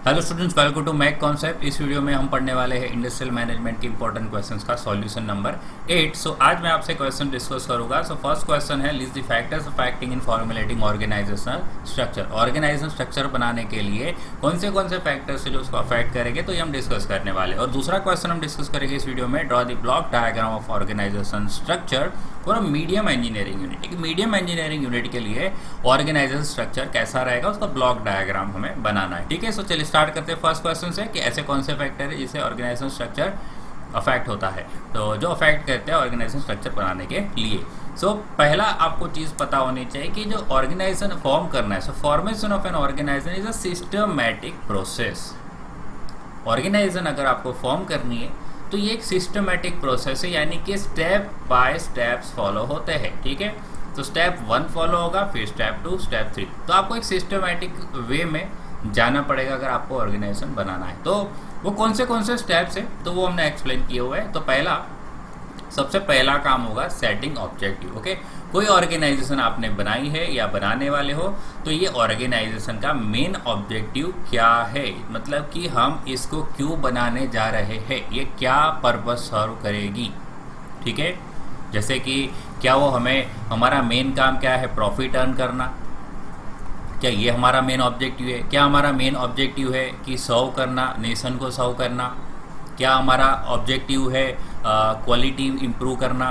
Hello students, welcome to Mech Concept. इस video में हम पढ़ने वाले हैं इंडस्ट्रियल मैनेजमेंट के इंपॉर्टेंट क्वेश्चंस का सॉल्यूशन नंबर 8। सो आज मैं आपसे क्वेश्चन डिस्कस करूंगा। सो फर्स्ट क्वेश्चन है, list the factors affecting in formulating organisational structure. Organisation structure बनाने के लिए कौन से फैक्टर्स है जो उसको अफेक्ट करेंगे, तो ये हम डिस्कस करने वाले। और दूसरा क्वेश्चन हम डिस्कस करेंगे इस वीडियो में, draw the block diagram of organisation structure for a medium engineering unit. एक मीडियम इंजीनियरिंग यूनिट के लिए ऑर्गेनाइजेशन स्ट्रक्चर कैसा रहेगा, उसका ब्लॉक डायग्राम हमें बनाना है। ठीक है, सो चलिए स्टार्ट करते हैं फर्स्ट क्वेश्चन से कि ऐसे कौन से फैक्टर है जिससे ऑर्गेनाइजेशन स्ट्रक्चर अफेक्ट होता है, तो जो अफेक्ट करते हैं ऑर्गेनाइजेशन स्ट्रक्चर बनाने के लिए। सो पहला आपको चीज़ पता होनी चाहिए कि जो ऑर्गेनाइजेशन फॉर्म करना है, so formation of an organisation is a systematic process. Organisation अगर आपको फॉर्म करनी है तो ये एक सिस्टमैटिक प्रोसेस है, यानी कि स्टेप बाय स्टेप्स फॉलो होते हैं। ठीक है, तो स्टेप 1 फॉलो होगा, फिर स्टेप 2, स्टेप 3। तो आपको एक सिस्टमैटिक वे में जाना पड़ेगा अगर आपको ऑर्गेनाइजेशन बनाना है। तो वो कौन से स्टेप्स है, तो वो हमने एक्सप्लेन किए हुए हैं। तो सबसे पहला काम होगा सेटिंग ऑब्जेक्टिव। ओके, कोई ऑर्गेनाइजेशन आपने बनाई है या बनाने वाले हो, तो ये ऑर्गेनाइजेशन का मेन ऑब्जेक्टिव क्या है, मतलब कि हम इसको क्यों बनाने जा रहे हैं, ये क्या पर्पस सर्व करेगी। ठीक है, जैसे कि क्या वो हमारा मेन काम क्या है, प्रॉफिट अर्न करना, क्या ये हमारा मेन ऑब्जेक्टिव है। क्या हमारा मेन ऑब्जेक्टिव है कि सर्व करना, नेशन को सर्व करना। क्या हमारा ऑब्जेक्टिव है क्वालिटी इम्प्रूव करना।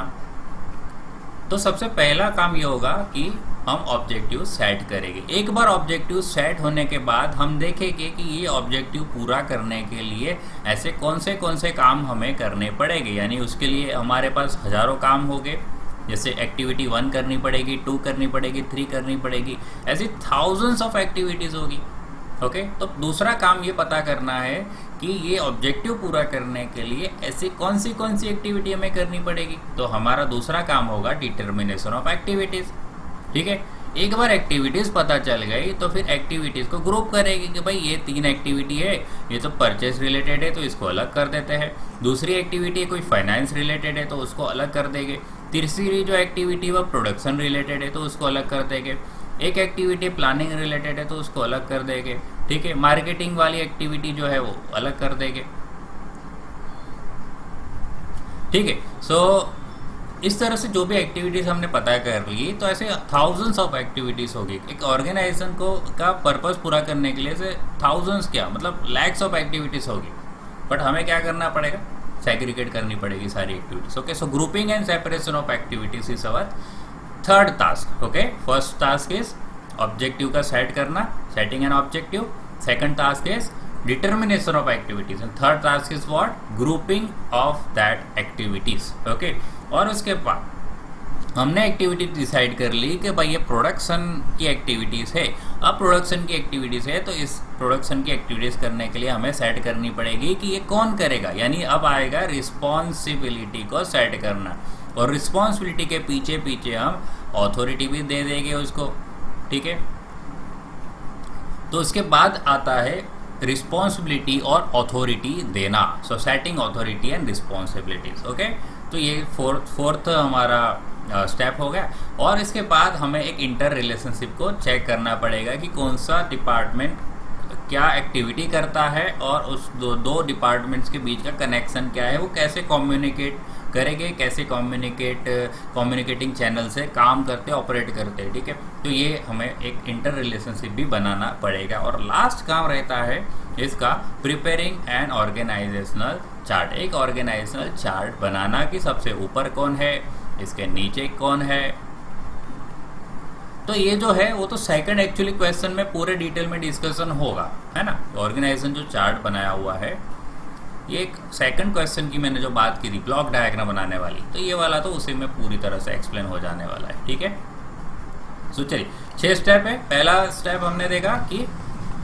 तो सबसे पहला काम ये होगा कि हम ऑब्जेक्टिव सेट करेंगे। एक बार ऑब्जेक्टिव सेट होने के बाद हम देखेंगे कि ये ऑब्जेक्टिव पूरा करने के लिए ऐसे कौन से काम हमें करने पड़ेंगे, यानी उसके लिए हमारे पास हज़ारों काम होंगे। जैसे एक्टिविटी 1 करनी पड़ेगी, 2 करनी पड़ेगी, 3 करनी पड़ेगी, ऐसी थाउजेंड्स ऑफ एक्टिविटीज़ होगी। ओके, तो दूसरा काम ये पता करना है कि ये ऑब्जेक्टिव पूरा करने के लिए ऐसी कौन सी एक्टिविटी हमें करनी पड़ेगी। तो हमारा दूसरा काम होगा डिटर्मिनेशन ऑफ एक्टिविटीज़। ठीक है, एक बार एक्टिविटीज़ पता चल गई तो फिर एक्टिविटीज़ को ग्रुप करेगी कि भाई ये 3 एक्टिविटी है, ये तो परचेज रिलेटेड है तो इसको अलग कर देते हैं। दूसरी एक्टिविटी कोई फाइनेंस रिलेटेड है तो उसको अलग कर देंगे। तीसरी जो एक्टिविटी वह प्रोडक्शन रिलेटेड है तो उसको अलग कर देंगे। एक एक्टिविटी प्लानिंग रिलेटेड है तो उसको अलग कर देंगे। ठीक है, मार्केटिंग वाली एक्टिविटी जो है वो अलग कर देंगे। ठीक है, सो इस तरह से जो भी एक्टिविटीज़ हमने पता कर ली, तो ऐसे थाउजेंड्स ऑफ एक्टिविटीज़ होगी। एक ऑर्गेनाइजेशन को का पर्पस पूरा करने के लिए से थाउजेंड्स क्या मतलब लैक्स ऑफ एक्टिविटीज़ होगी, बट हमें क्या करना पड़ेगा, सेग्रीगेट करनी पड़ेगी सारी activities. Okay, so grouping and separation of activities is our third task. Okay, first task is objective का सेट करना, setting an objective. Second task is determination of activities and third task is what, grouping of that activities. Okay, और उसके बाद हमने activity decide कर ली कि भाई ये प्रोडक्शन की एक्टिविटीज़ है। अब प्रोडक्शन की एक्टिविटीज़ है तो इस प्रोडक्शन की एक्टिविटीज़ करने के लिए हमें सेट करनी पड़ेगी कि ये कौन करेगा, यानी अब आएगा रिस्पॉन्सिबिलिटी को सेट करना। और रिस्पॉन्सिबिलिटी के पीछे पीछे हम अथॉरिटी भी दे देंगे उसको। ठीक है, तो उसके बाद आता है रिस्पॉन्सिबिलिटी और अथॉरिटी देना। So setting authority and responsibilities. Okay, तो ये फोर्थ हमारा स्टेप हो गया। और इसके बाद हमें एक इंटर रिलेशनशिप को चेक करना पड़ेगा कि कौन सा डिपार्टमेंट क्या एक्टिविटी करता है और उस दो डिपार्टमेंट्स के बीच का कनेक्शन क्या है, वो कैसे कम्युनिकेट करेंगे, कैसे कम्युनिकेटिंग चैनल से काम करते ऑपरेट करते हैं। ठीक है, तो ये हमें एक इंटर रिलेशनशिप भी बनाना पड़ेगा। और लास्ट काम रहता है इसका प्रिपेयरिंग एन ऑर्गेनाइजेशनल चार्ट। एक ऑर्गेनाइजेशनल चार्ट बनाना कि सबसे ऊपर कौन है, इसके नीचे कौन है। तो ये जो है वो तो सेकंड एक्चुअली क्वेश्चन में पूरे डिटेल में डिस्कशन होगा, है ना। ऑर्गेनाइजेशन जो चार्ट बनाया हुआ है, ये एक सेकंड क्वेश्चन की मैंने जो बात की थी ब्लॉक डायग्राम बनाने वाली, तो ये वाला तो उसी में पूरी तरह से एक्सप्लेन हो जाने वाला है। ठीक है, सो चलिए 6 स्टेप है। पहला स्टेप हमने देखा कि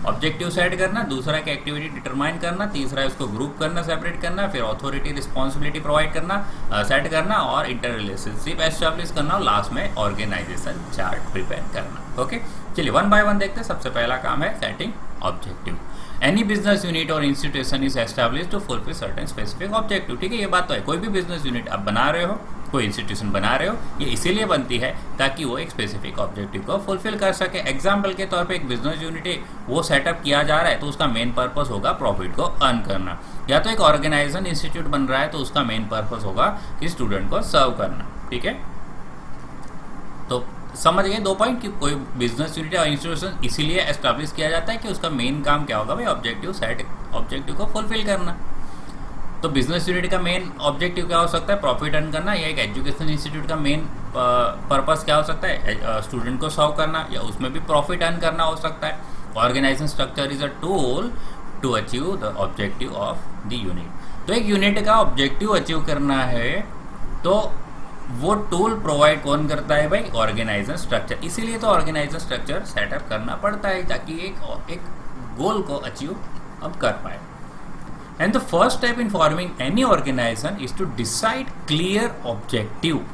ऑब्जेक्टिव सेट करना, दूसरा की एक्टिविटी डिटरमाइन करना, तीसरा उसको ग्रुप करना, सेपरेट करना, फिर अथॉरिटी रिस्पॉन्सिबिलिटी प्रोवाइड करना, सेट करना और इंटर रिलेशनशिप एस्टैब्लिश करना, और लास्ट में ऑर्गेनाइजेशन चार्ट प्रिपेयर करना। ओके, चलिए 1 बाय 1 देखते हैं। सबसे पहला काम है setting objective. Any business unit और institution is establish to fulfil certain specific objective. ठीक है, ये बात तो है, कोई भी बिजनेस यूनिट आप बना रहे हो कोई इंस्टीट्यूशन बना रहे हो, ये इसीलिए बनती है ताकि वो एक स्पेसिफिक ऑब्जेक्टिव को फुलफिल कर सके। एग्जाम्पल के तौर पे एक बिजनेस यूनिट वो सेटअप किया जा रहा है तो उसका मेन पर्पस होगा प्रॉफिट को अर्न करना, या तो एक ऑर्गेनाइजेशन इंस्टीट्यूट बन रहा है तो उसका मेन पर्पस होगा कि स्टूडेंट को सर्व करना। ठीक है, तो समझ गए 2 पॉइंट कि कोई बिजनेस यूनिट या इंस्टीट्यूशन इसीलिए एस्टैब्लिश किया जाता है कि उसका मेन काम क्या होगा भाई, ऑब्जेक्टिव को फुलफिल करना। तो बिजनेस यूनिट का मेन ऑब्जेक्टिव क्या हो सकता है, प्रॉफिट अर्न करना, या एक एजुकेशन इंस्टीट्यूट का मेन पर्पस क्या हो सकता है, स्टूडेंट को सर्व करना, या उसमें भी प्रॉफिट अर्न करना हो सकता है। Organisation structure is a tool to achieve the objective of the unit. तो एक यूनिट का ऑब्जेक्टिव अचीव करना है तो वो टूल प्रोवाइड कौन करता है भाई, ऑर्गेनाइजेशन स्ट्रक्चर। इसीलिए तो ऑर्गेनाइजेशन स्ट्रक्चर सेटअप करना पड़ता है ताकि एक गोल को अचीव अब कर पाए। And the first step in forming any organisation is to decide clear objective.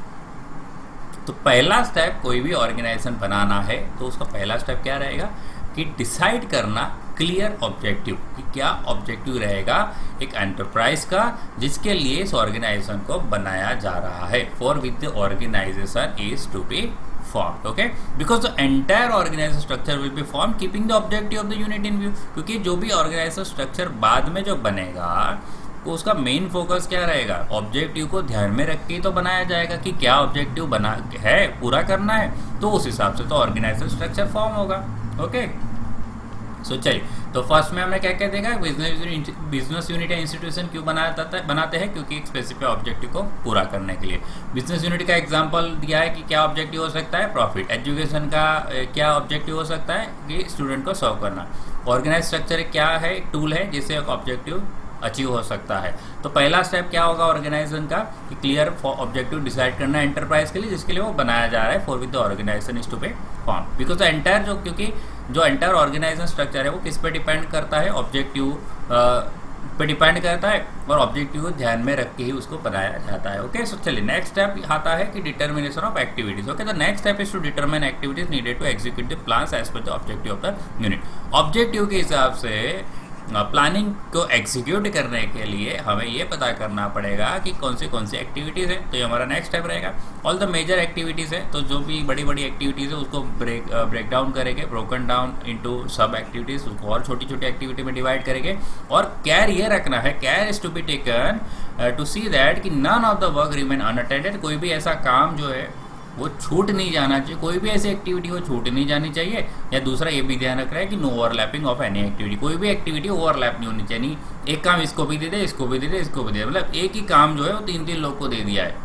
तो पहला स्टेप कोई भी ऑर्गेनाइजेशन बनाना है तो उसका पहला स्टेप क्या रहेगा कि डिसाइड करना क्लियर ऑब्जेक्टिव, कि क्या ऑब्जेक्टिव रहेगा एक एंटरप्राइज का जिसके लिए इस ऑर्गेनाइजेशन को बनाया जा रहा है, for which the organisation is to be formed, okay, because the entire organization structure will be formed keeping the objective of the unit in view। क्योंकि जो भी ऑर्गेनाइजेशन स्ट्रक्चर बाद में जो बनेगा तो उसका मेन फोकस क्या रहेगा, ऑब्जेक्टिव को ध्यान में रख के तो बनाया जाएगा कि क्या ऑब्जेक्टिव बना है, पूरा करना है, तो उस हिसाब से तो ऑर्गेनाइजेशन स्ट्रक्चर फॉर्म होगा। ओके, सो चलिए, तो फर्स्ट में हमने क्या क्या देखा, बिजनेस यूनिट या इंस्टीट्यूशन क्यों बनाते हैं, क्योंकि एक स्पेसिफिक ऑब्जेक्टिव को पूरा करने के लिए। बिजनेस यूनिट का एग्जांपल दिया है कि क्या ऑब्जेक्टिव हो सकता है, प्रॉफिट। एजुकेशन का क्या ऑब्जेक्टिव हो सकता है कि स्टूडेंट को सर्व करना। ऑर्गेनाइज स्ट्रक्चर क्या है, एक टूल है जिससे एक ऑब्जेक्टिव अचीव हो सकता है। तो पहला स्टेप क्या होगा ऑर्गेनाइजेशन का, कि क्लियर ऑब्जेक्टिव डिसाइड करना है एंटरप्राइज के लिए जिसके लिए वो बनाया जा रहा है, for with the organisation is to be form. Because entire क्योंकि जो एंटायर ऑर्गेनाइजेशन स्ट्रक्चर है वो किस पे डिपेंड करता है, ऑब्जेक्टिव पे डिपेंड करता है, और ऑब्जेक्टिव को ध्यान में रख के ही उसको बनाया जाता है। ओके, सो चलिए नेक्स्ट स्टेप आता है कि determination of activities. Okay, the next step is to determine activities needed to execute the plans as per the objective of the unit. Objective के हिसाब से प्लानिंग को एग्जीक्यूट करने के लिए हमें ये पता करना पड़ेगा कि कौन सी एक्टिविटीज़ है। तो ये हमारा नेक्स्ट स्टेप रहेगा। ऑल द मेजर एक्टिविटीज़ है, तो जो भी बड़ी बड़ी एक्टिविटीज़ है उसको ब्रेक डाउन करेंगे, ब्रोकन डाउन इनटू सब एक्टिविटीज़, उसको और छोटी छोटी एक्टिविटी में डिवाइड करेंगे। और केयर ये रखना है, care is to be taken to see that कि none of the work remain unattended. कोई भी ऐसा काम जो है वो छूट नहीं जाना चाहिए, कोई भी ऐसी एक्टिविटी वो छूट नहीं जानी चाहिए। या दूसरा ये भी ध्यान रख रहा है कि no overlapping of any activity, कोई भी एक्टिविटी ओवरलैप नहीं होनी चाहिए। एक काम इसको भी दे दे, इसको भी दे दे, इसको भी दे दे, मतलब एक ही काम जो है वो 3 लोग को दे दिया है,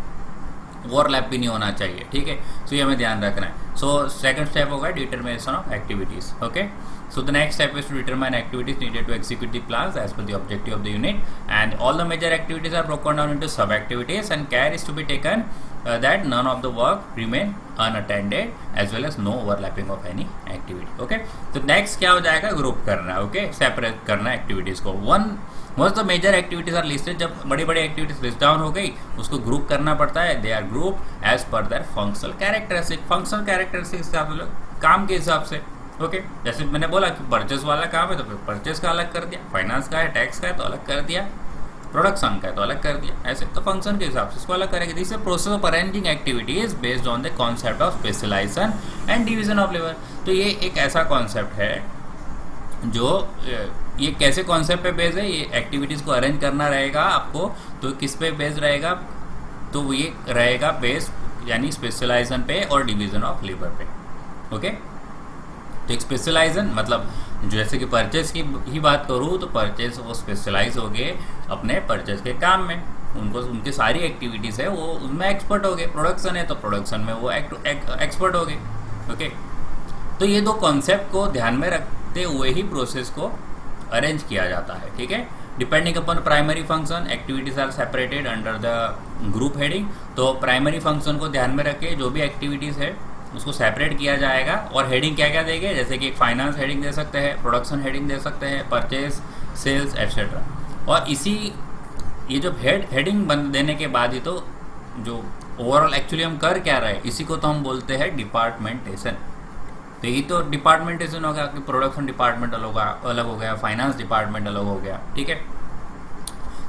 ओवरलैप भी नहीं होना चाहिए। ठीक है, सो ये हमें ध्यान रखना है। सो सेकंड स्टेप होगा determination of activities. Okay, so the next step is to determine activities needed to execute the plans as per the objective of the unit, and all the major activities are broken down into sub activities, and care is to be taken that none of the work remain unattended as well as no overlapping of any activity. Okay, तो next क्या हो जाएगा, group करना। Okay, separate करना activities को। once the major activities are listed, जब बड़ी बड़ी एक्टिविटीज लिस्ट डाउन हो गई उसको ग्रुप करना पड़ता है। They are group as per their functional characteristic, functional characteristics काम के हिसाब से। ओके, जैसे मैंने बोला कि परचेस वाला काम है तो फिर परचेस का अलग कर दिया, फाइनेंस का है, टैक्स का है तो अलग कर दिया, प्रोडक्शन का है तो अलग कर दिया, ऐसे तो फंक्शन के हिसाब से इसको अलग करेंगे। This process of arranging activities based on the concept of specialisation and division of labour. तो ये एक ऐसा कॉन्सेप्ट है जो ये कैसे कॉन्सेप्ट पे बेस्ड है, ये एक्टिविटीज़ को अरेंज करना रहेगा आपको। तो किस पे बेस्ड रहेगा, तो वो ये रहेगा बेस्ड यानी स्पेशलाइजेशन पे और डिवीजन ऑफ लेबर पे। ओके, तो एक स्पेशलाइजेशन मतलब जैसे कि परचेज की ही बात करूँ तो परचेज वो स्पेशलाइज हो गए अपने परचेज के काम में, उनकी सारी एक्टिविटीज़ है वो उनमें एक्सपर्ट हो गए। प्रोडक्शन है तो प्रोडक्शन में वो एक्सपर्ट हो गए। ओके, तो ये 2 कॉन्सेप्ट को ध्यान में रखते हुए ही प्रोसेस को अरेंज किया जाता है। ठीक है, depending upon primary function activities are separated under the group heading. तो प्राइमरी फंक्शन को ध्यान में रखे जो भी एक्टिविटीज़ है उसको सेपरेट किया जाएगा। और हेडिंग क्या क्या देंगे, जैसे कि एक फाइनेंस हेडिंग दे सकते हैं, प्रोडक्शन हेडिंग दे सकते हैं, परचेज, सेल्स एट्सेट्रा। और इसी ये जो हेडिंग देने के बाद ही तो जो ओवरऑल एक्चुअली हम कर क्या रहे हैं इसी को तो हम बोलते हैं डिपार्टमेंटेशन। तो यही तो डिपार्टमेंटेशन होगा कि प्रोडक्शन डिपार्टमेंट अलग हो गया, फाइनेंस डिपार्टमेंट अलग हो गया। ठीक है,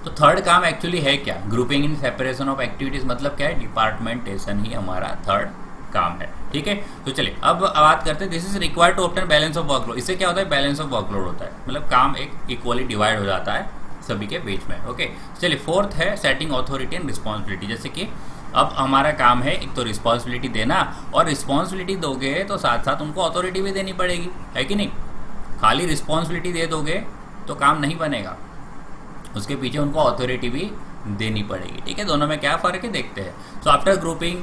तो थर्ड काम एक्चुअली है क्या, grouping in separation of activities, मतलब क्या है, डिपार्टमेंटेशन ही हमारा थर्ड काम है। ठीक है, तो चलिए अब बात करते हैं, this is required to obtain balance of workload. इससे क्या होता है, बैलेंस ऑफ वर्कलोड होता है, मतलब काम एक इक्वली डिवाइड हो जाता है सभी के बीच में। ओके, चलिए फोर्थ है सेटिंग ऑथोरिटी एंड रिस्पॉन्सिबिलिटी। जैसे कि अब हमारा काम है एक तो रिस्पॉन्सिबिलिटी देना, और रिस्पॉन्सिबिलिटी दोगे तो साथ साथ उनको अथॉरिटी भी देनी पड़ेगी, है कि नहीं। खाली रिस्पॉन्सिबिलिटी दे दोगे तो काम नहीं बनेगा, उसके पीछे उनको अथॉरिटी भी देनी पड़ेगी। ठीक है, दोनों में क्या फ़र्क है देखते हैं। So after grouping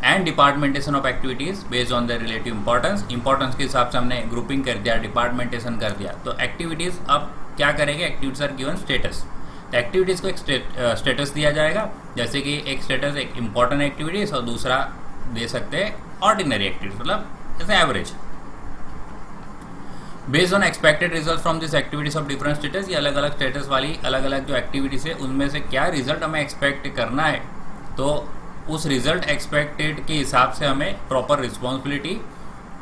and departmentation of activities based on the relative importance के हिसाब से हमने ग्रुपिंग कर दिया, डिपार्टमेंटेशन कर दिया, तो एक्टिविटीज़ अब क्या करेंगे, एक्टिविटीज़ आर गिवन स्टेटस। तो एक्टिविटीज़ को एक स्टेटस दिया जाएगा, जैसे कि एक स्टेटस एक इंपॉर्टेंट एक्टिविटीज़ और दूसरा दे सकते हैं ऑर्डिनरी एक्टिविटीज़, मतलब जैसे average. Based on expected result from this activities of different status, ये अलग अलग स्टेटस वाली अलग अलग जो एक्टिविटीज़ है उनमें से क्या रिजल्ट हमें एक्सपेक्ट करना है, तो उस रिजल्ट एक्सपेक्टेड के हिसाब से हमें प्रॉपर रिस्पॉन्सिबिलिटी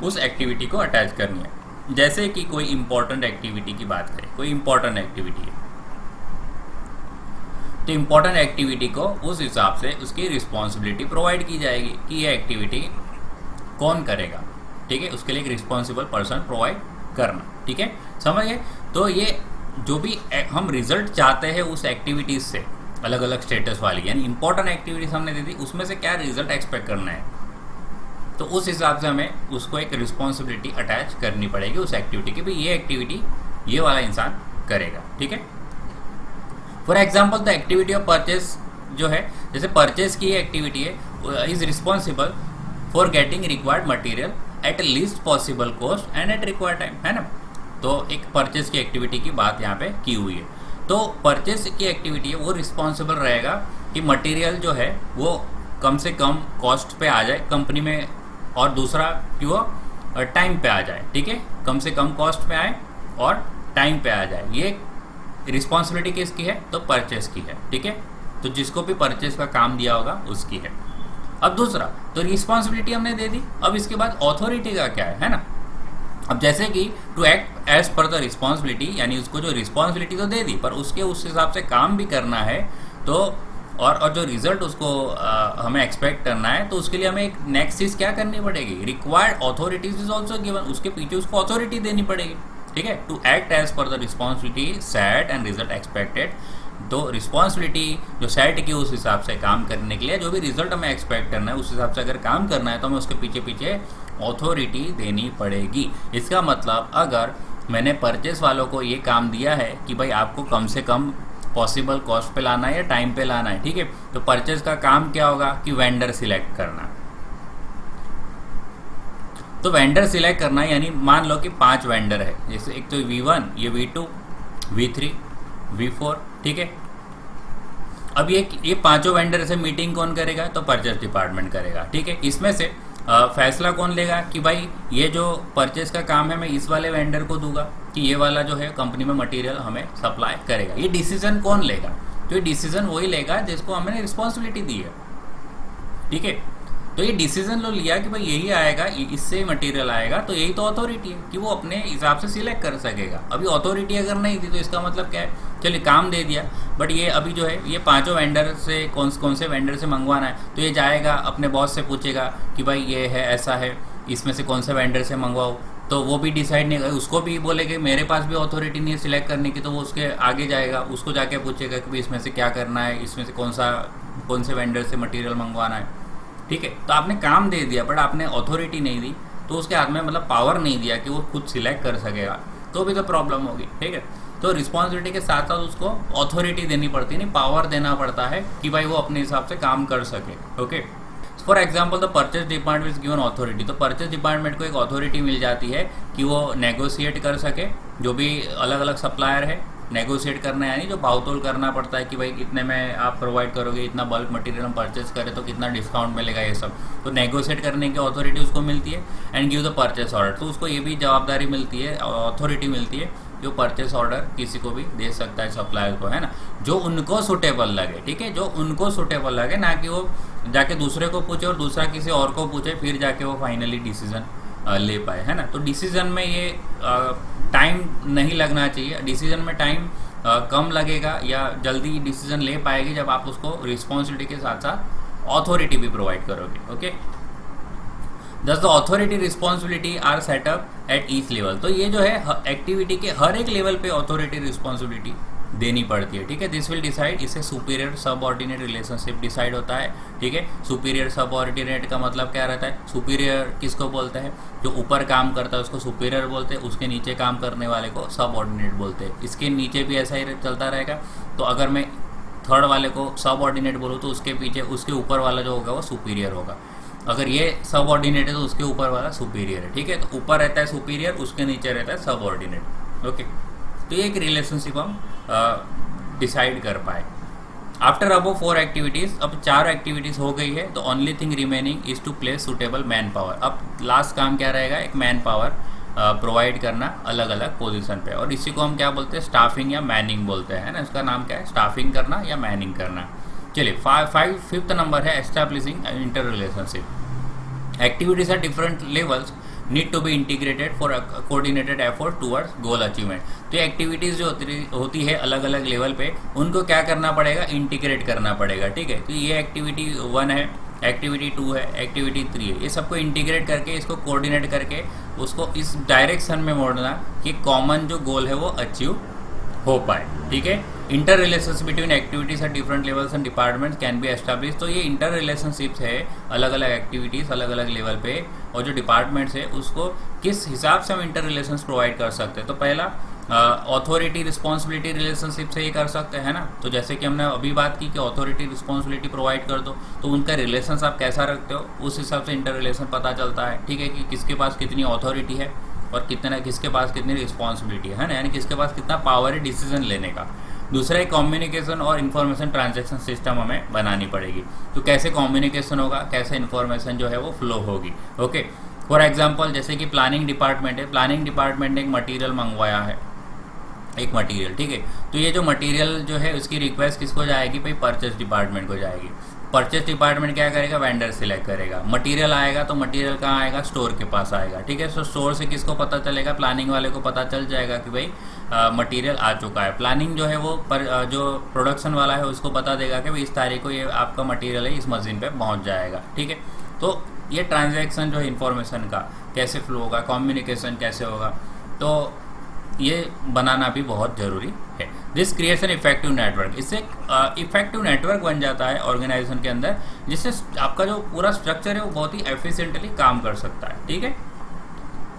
उस एक्टिविटी को अटैच करनी है। जैसे कि कोई इंपॉर्टेंट एक्टिविटी की बात करें, कोई इंपॉर्टेंट एक्टिविटी है तो इंपॉर्टेंट एक्टिविटी को उस हिसाब से उसकी रिस्पॉन्सिबिलिटी प्रोवाइड की जाएगी कि ये एक्टिविटी कौन करेगा। ठीक है, उसके लिए एक रिस्पॉन्सिबल पर्सन प्रोवाइड करना। ठीक है, समझ गए। तो ये जो भी हम रिजल्ट चाहते हैं उस एक्टिविटीज़ से, अलग अलग स्टेटस वाली, यानी इंपॉर्टेंट एक्टिविटीज हमने दी थी, उसमें से क्या रिजल्ट एक्सपेक्ट करना है, तो उस हिसाब से हमें उसको एक रिस्पॉन्सिबिलिटी अटैच करनी पड़ेगी उस एक्टिविटी की, भी ये एक्टिविटी ये वाला इंसान करेगा। ठीक है, for example the activity of purchase जो है, जैसे परचेस की एक्टिविटी है, is responsible for getting required material at least possible cost and at required time, है ना। तो एक परचेस की एक्टिविटी की बात यहाँ पे की हुई है, तो परचेस की एक्टिविटी है वो रिस्पॉन्सिबल रहेगा कि मटेरियल जो है वो कम से कम कॉस्ट पे आ जाए कंपनी में, और दूसरा कि वो टाइम पे आ जाए। ठीक है, कम से कम कॉस्ट पे आए और टाइम पे आ जाए, ये रिस्पॉन्सिबिलिटी किसकी है, तो परचेस की है। ठीक है, तो जिसको भी परचेस का काम दिया होगा उसकी है। अब दूसरा, तो रिस्पॉन्सिबिलिटी हमने दे दी, अब इसके बाद ऑथोरिटी का क्या है ना। अब जैसे कि to act as per the responsibility, यानी उसको जो रिस्पॉन्सिबिलिटी तो दे दी पर उसके उस हिसाब से काम भी करना है, तो और जो रिजल्ट उसको हमें एक्सपेक्ट करना है, तो उसके लिए हमें एक नेक्स्ट चीज़ क्या करनी पड़ेगी, required authorities is also given, उसके पीछे उसको अथॉरिटी देनी पड़ेगी। ठीक है, to act as per the responsibility set and result expected, तो रिस्पॉन्सिबिलिटी जो सेट की उस हिसाब से काम करने के लिए जो भी रिजल्ट हमें एक्सपेक्ट करना है उस हिसाब से अगर काम करना है तो हमें उसके पीछे पीछे अथॉरिटी देनी पड़ेगी। इसका मतलब अगर मैंने परचेस वालों को ये काम दिया है कि भाई आपको कम से कम पॉसिबल कॉस्ट पे लाना है या टाइम पे लाना है, ठीक है, तो परचेस का काम क्या होगा कि वेंडर सिलेक्ट करना। तो वेंडर सिलेक्ट करना यानी मान लो कि 5 वेंडर है, जैसे एक तो V1, ये V2, V3, V4, ठीक है। अब ये पांचों वेंडर से मीटिंग कौन करेगा, तो परचेस डिपार्टमेंट करेगा। ठीक है, इसमें से फैसला कौन लेगा कि भाई ये जो परचेस का काम है मैं इस वाले वेंडर को दूंगा कि ये वाला जो है कंपनी में मटेरियल हमें सप्लाई करेगा। ये डिसीजन कौन लेगा, तो ये डिसीजन वही लेगा जिसको हमने रिस्पॉन्सिबिलिटी दी है। ठीक है, तो ये डिसीजन लो लिया कि भाई यही आएगा, इससे मटेरियल आएगा, तो यही तो अथॉरिटी है कि वो अपने हिसाब से सिलेक्ट कर सकेगा। अभी अथॉरिटी अगर नहीं थी तो इसका मतलब क्या है, चलिए काम दे दिया, बट ये अभी जो है ये पांचों वेंडर से कौन से वेंडर से मंगवाना है, तो ये जाएगा अपने बॉस से पूछेगा कि भाई ये है ऐसा है, इसमें से कौन से वेंडर से मंगवाओ, तो वो भी डिसाइड नहीं, उसको भी बोलेगा मेरे पास भी अथॉरिटी नहीं है सिलेक्ट करने की, तो वो उसके आगे जाएगा, उसको जाके पूछेगा कि भाई इसमें से क्या करना है, इसमें से कौन से वेंडर से मटेरियल मंगवाना है। ठीक है, तो आपने काम दे दिया बट आपने अथॉरिटी नहीं दी, तो उसके हाथ में मतलब पावर नहीं दिया कि वो खुद सिलेक्ट कर सकेगा, तो भी तो प्रॉब्लम होगी। ठीक है, तो रिस्पॉन्सिबिलिटी के साथ साथ उसको अथॉरिटी देनी पड़ती है, नहीं पावर देना पड़ता है कि भाई वो अपने हिसाब से काम कर सके। Okay, for example the purchase department is given authority, तो परचेज डिपार्टमेंट को एक अथॉरिटी मिल जाती है कि वो नेगोशिएट कर सके, जो भी अलग अलग सप्लायर है नेगोशिएट करना है, यानी जो भावतोल करना पड़ता है कि भाई इतने में आप प्रोवाइड करोगे, इतना बल्क मटेरियल हम परचेस करें तो कितना डिस्काउंट मिलेगा, ये सब तो नेगोशिएट करने की अथॉरिटी उसको मिलती है। And give the purchase order, तो उसको ये भी जवाबदारी मिलती है, अथॉरिटी मिलती है जो परचेस ऑर्डर किसी को भी दे सकता है सप्लायर को, है ना, जो उनको सुटेबल लगे। ठीक है, जो उनको सुटेबल लगे, ना कि वो जाके दूसरे को पूछे और दूसरा किसी और को पूछे फिर जाके वो फाइनली डिसीजन ले पाए, है ना। तो डिसीजन में ये टाइम नहीं लगना चाहिए, डिसीजन में टाइम कम लगेगा या जल्दी डिसीजन ले पाएगी जब आप उसको रिस्पॉन्सिबिलिटी के साथ साथ ऑथोरिटी भी प्रोवाइड करोगे। Okay, thus the authority responsibility are set up at each level. तो ये जो है एक्टिविटी के हर एक लेवल पे ऑथोरिटी रिस्पॉन्सिबिलिटी देनी पड़ती है। ठीक है, दिस विल डिसाइड, इससे सुपीरियर सबऑर्डिनेट रिलेशनशिप डिसाइड होता है। ठीक है, सुपीरियर सबऑर्डिनेट का मतलब क्या रहता है? सुपीरियर किसको बोलते हैं? जो ऊपर काम करता है उसको सुपीरियर बोलते हैं, उसके नीचे काम करने वाले को सबऑर्डिनेट बोलते हैं। इसके नीचे भी ऐसा ही चलता रहेगा। तो अगर मैं थर्ड वाले को सबऑर्डिनेट बोलूँ तो उसके पीछे उसके ऊपर वाला जो होगा वो सुपीरियर होगा। अगर ये सबऑर्डिनेट है तो उसके ऊपर वाला सुपीरियर है। ठीक है, तो ऊपर रहता है सुपीरियर, उसके नीचे रहता है सबऑर्डिनेट। ओके, तो ये एक रिलेशनशिप हम डिसाइड कर पाए। आफ्टर अबो 4 एक्टिविटीज़, अब 4 एक्टिविटीज़ हो गई है, तो only thing remaining is to place suitable man power. अब लास्ट काम क्या रहेगा? एक मैन पावर प्रोवाइड करना अलग अलग पोजीशन पे, और इसी को हम क्या बोलते हैं? स्टाफिंग या मैनिंग बोलते हैं ना। इसका नाम क्या है? स्टाफिंग करना या मैनिंग करना। चलिए, फिफ्थ नंबर है establishing inter relationship. Activities at different levels need to be integrated for coordinated effort towards goal achievement. तो ये एक्टिविटीज़ जो होती है अलग अलग लेवल पे, उनको क्या करना पड़ेगा? इंटीग्रेट करना पड़ेगा। ठीक है, तो ये एक्टिविटी 1 है, एक्टिविटी 2 है, एक्टिविटी 3 है। ये सबको इंटीग्रेट करके, इसको कोऑर्डिनेट करके उसको इस डायरेक्शन में मोड़ना कि कॉमन जो गोल है वो अचीव हो पाए। ठीक है, inter relations between activities at different levels and departments can be establish. तो ये इंटर रिलेशनशिप्स है अलग अलग एक्टिविटीज़ अलग अलग लेवल पे, और जो डिपार्टमेंट्स है उसको किस हिसाब से हम इंटर रिलेशंस प्रोवाइड कर सकते हैं। तो पहला ऑथोरिटी रिस्पॉन्सिबिलिटी रिलेशनशिप से ही कर सकते हैं ना। तो जैसे कि हमने अभी बात की कि ऑथोरिटी रिस्पॉन्सिबिलिटी प्रोवाइड कर दो, तो उनका रिलेशंस आप कैसा रखते हो उस हिसाब से इंटर रिलेशन पता चलता है। ठीक है, कि किसके पास कितनी ऑथोरिटी है और किसके पास कितनी रिस्पॉन्सिबिलिटी है ना, यानी किसके पास कितना पावर है डिसीजन लेने का। दूसरा एक कम्युनिकेशन और इन्फॉर्मेशन ट्रांजैक्शन सिस्टम हमें बनानी पड़ेगी। तो कैसे कम्युनिकेशन होगा, कैसे इन्फॉर्मेशन जो है वो फ्लो होगी। ओके, फॉर एग्जांपल जैसे कि प्लानिंग डिपार्टमेंट है, प्लानिंग डिपार्टमेंट ने एक मटेरियल मंगवाया है, एक मटेरियल। ठीक है, तो ये जो मटेरियल जो है उसकी रिक्वेस्ट किसको जाएगी? भाई परचेस डिपार्टमेंट को जाएगी। परचेस डिपार्टमेंट क्या करेगा? वेंडर सिलेक्ट करेगा। मटेरियल आएगा तो मटेरियल कहाँ आएगा? स्टोर के पास आएगा। ठीक है, तो स्टोर से किसको पता चलेगा? प्लानिंग वाले को पता चल जाएगा कि भाई मटेरियल आ चुका है। प्लानिंग जो है वो जो प्रोडक्शन वाला है उसको बता देगा कि भाई इस तारीख को ये आपका मटेरियल है इस मशीन पे पहुंच जाएगा। ठीक है, तो ये ट्रांजैक्शन जो है इन्फॉर्मेशन का कैसे फ्लो होगा, कम्युनिकेशन कैसे होगा, तो ये बनाना भी बहुत ज़रूरी है। This creates an effective network. इससे इफेक्टिव नेटवर्क बन जाता है ऑर्गेनाइजेशन के अंदर, जिससे आपका जो पूरा स्ट्रक्चर है वो बहुत ही एफिशिएंटली काम कर सकता है। ठीक है,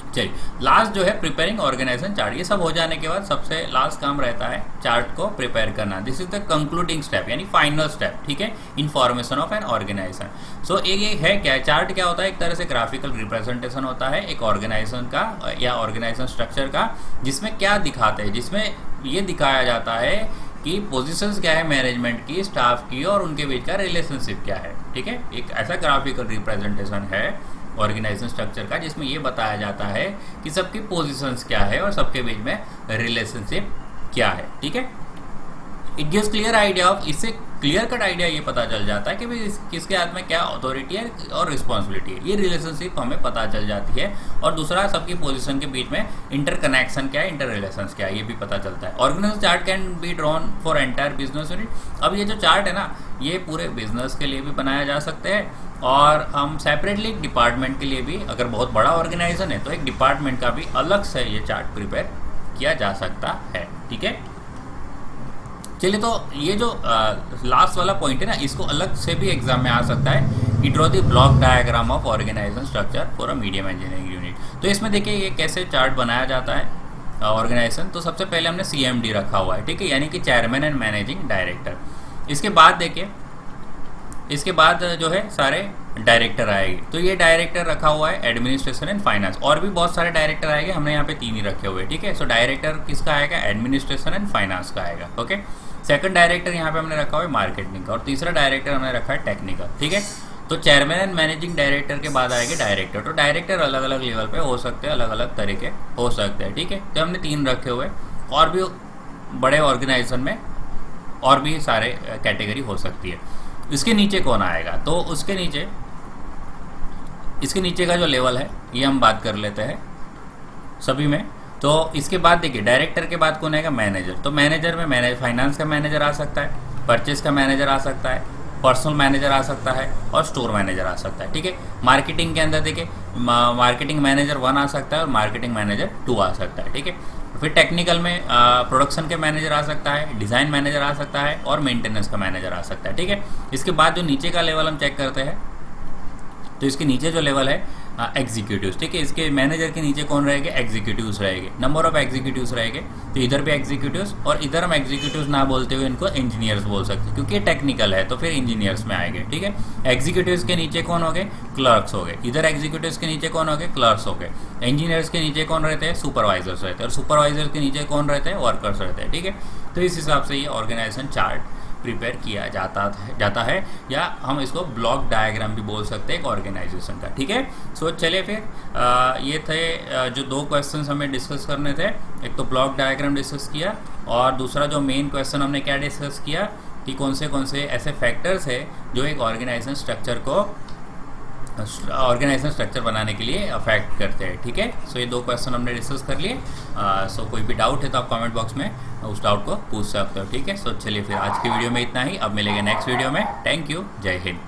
चलिए लास्ट जो है प्रिपेयरिंग ऑर्गेनाइजेशन चार्ट। ये सब हो जाने के बाद सबसे लास्ट काम रहता है चार्ट को प्रिपेयर करना। This is the concluding step, यानी फाइनल स्टेप। ठीक है, in formation of an organisation. So एक है क्या? चार्ट क्या होता है? एक तरह से ग्राफिकल रिप्रेजेंटेशन होता है एक ऑर्गेनाइजेशन का या ऑर्गेनाइजेशन स्ट्रक्चर का, जिसमें क्या दिखाते हैं? जिसमें ये दिखाया जाता है कि पोजीशंस क्या है मैनेजमेंट की, स्टाफ की, और उनके बीच का रिलेशनशिप क्या है। ठीक है, एक ऐसा ग्राफिकल रिप्रेजेंटेशन है ऑर्गेनाइजेशन स्ट्रक्चर का जिसमें ये बताया जाता है कि सबकी पोजीशंस क्या है और सबके बीच में रिलेशनशिप क्या है। ठीक है, it gives clear idea of, इससे क्लियर कट आइडिया ये पता चल जाता है कि भाई किसके हाथ में क्या अथॉरिटी है और रिस्पॉन्सिबिलिटी है। ये रिलेशनशिप हमें पता चल जाती है। और दूसरा, सबकी पोजीशन के बीच में इंटरकनेक्शन क्या है, इंटर रिलेशंस क्या है, ये भी पता चलता है। Organisation chart can be drawn for entire business unit. अब ये जो चार्ट है ना, ये पूरे बिजनेस के लिए भी बनाया जा सकते हैं, और हम सेपरेटली डिपार्टमेंट के लिए भी, अगर बहुत बड़ा ऑर्गेनाइजेशन है तो एक डिपार्टमेंट का भी अलग से ये चार्ट प्रिपेयर किया जा सकता है। ठीक है, चलिए, तो ये जो लास्ट वाला पॉइंट है ना, इसको अलग से भी एग्जाम में आ सकता है कि draw the block diagram of organisation structure for a medium engineering unit. तो इसमें देखिए ये कैसे चार्ट बनाया जाता है ऑर्गेनाइजेशन। तो सबसे पहले हमने CMD रखा हुआ है, ठीक है, यानी कि चेयरमैन एंड मैनेजिंग डायरेक्टर। इसके बाद देखिए, इसके बाद जो है सारे डायरेक्टर आएंगे। तो ये डायरेक्टर रखा हुआ है एडमिनिस्ट्रेशन एंड फाइनेंस, और भी बहुत सारे डायरेक्टर आएंगे, हमने यहाँ पे 3 ही रखे हुए। ठीक है, सो डायरेक्टर किसका आएगा? एडमिनिस्ट्रेशन एंड फाइनेंस का आएगा। ओके, सेकंड डायरेक्टर यहाँ पे हमने रखा हुआ है मार्केटिंग का, और तीसरा डायरेक्टर हमने रखा है टेक्निकल। ठीक है, तो चेयरमैन एंड मैनेजिंग डायरेक्टर के बाद आएंगे डायरेक्टर। तो डायरेक्टर अलग अलग लेवल पे हो सकते हैं, अलग अलग तरीके हो सकते हैं। ठीक है, तो हमने 3 रखे हुए, और भी बड़े ऑर्गेनाइजेशन में और भी सारे कैटेगरी हो सकती है। इसके नीचे कौन आएगा? तो उसके नीचे, इसके नीचे का जो लेवल है ये हम बात कर लेते हैं सभी में। तो इसके बाद देखिए डायरेक्टर के बाद कौन आएगा, मैनेजर। तो मैनेजर में फाइनेंस का मैनेजर आ सकता है, परचेज का मैनेजर आ सकता है, पर्सनल मैनेजर आ सकता है और स्टोर मैनेजर आ सकता है। ठीक है, मार्केटिंग के अंदर देखिए मार्केटिंग मैनेजर 1 आ सकता है और मार्केटिंग मैनेजर 2 आ सकता है। ठीक है, फिर टेक्निकल में प्रोडक्शन के मैनेजर आ सकता है, डिज़ाइन मैनेजर आ सकता है और मेंटेनेंस का मैनेजर आ सकता है। ठीक है, इसके बाद जो नीचे का लेवल हम चेक करते हैं, तो इसके नीचे जो लेवल है एग्जीक्यूटिव्स। ठीक है, इसके मैनेजर के नीचे कौन रहेगा, एग्जीक्यूटिव्स रहेंगे, नंबर ऑफ एग्जीक्यूटिव्स रहेंगे। तो इधर भी एग्जीक्यूटिव्स और इधर हम एग्जीक्यूटिव्स ना बोलते हुए इनको इंजीनियर्स बोल सकते हैं, क्योंकि ये टेक्निकल है तो फिर इंजीनियर्स में आएंगे। ठीक है, एग्जीक्यूटिव्स के नीचे कौन हो गए, क्लर्क्स हो गए। इधर एग्जीक्यूटिव्स के नीचे कौन हो गए, क्लर्क्स हो गए। इंजीनियर्स के नीचे कौन रहते हैं, सुपरवाइजर्स रहते हैं और सुपरवाइजर्स के नीचे कौन रहते हैं, वर्कर्स रहते हैं। ठीक है, तो इस हिसाब से ये ऑर्गेनाइजेशन चार्ट प्रिपेयर किया जाता है या हम इसको ब्लॉक डायग्राम भी बोल सकते हैं एक ऑर्गेनाइजेशन का। ठीक है, सो चलिए फिर ये थे जो 2 क्वेश्चंस हमें डिस्कस करने थे। एक तो ब्लॉक डायग्राम डिस्कस किया और दूसरा जो मेन क्वेश्चन हमने क्या डिस्कस किया कि कौन से ऐसे फैक्टर्स है जो एक ऑर्गेनाइजेशन स्ट्रक्चर बनाने के लिए अफेक्ट करते हैं। ठीक है, सो ये 2 क्वेश्चन हमने डिस्कस कर लिए। सो कोई भी डाउट है तो आप कमेंट बॉक्स में उस डाउट को पूछ सकते हो। ठीक है, सो चलिए फिर आज की वीडियो में इतना ही, अब मिलेंगे नेक्स्ट वीडियो में। थैंक यू, जय हिंद।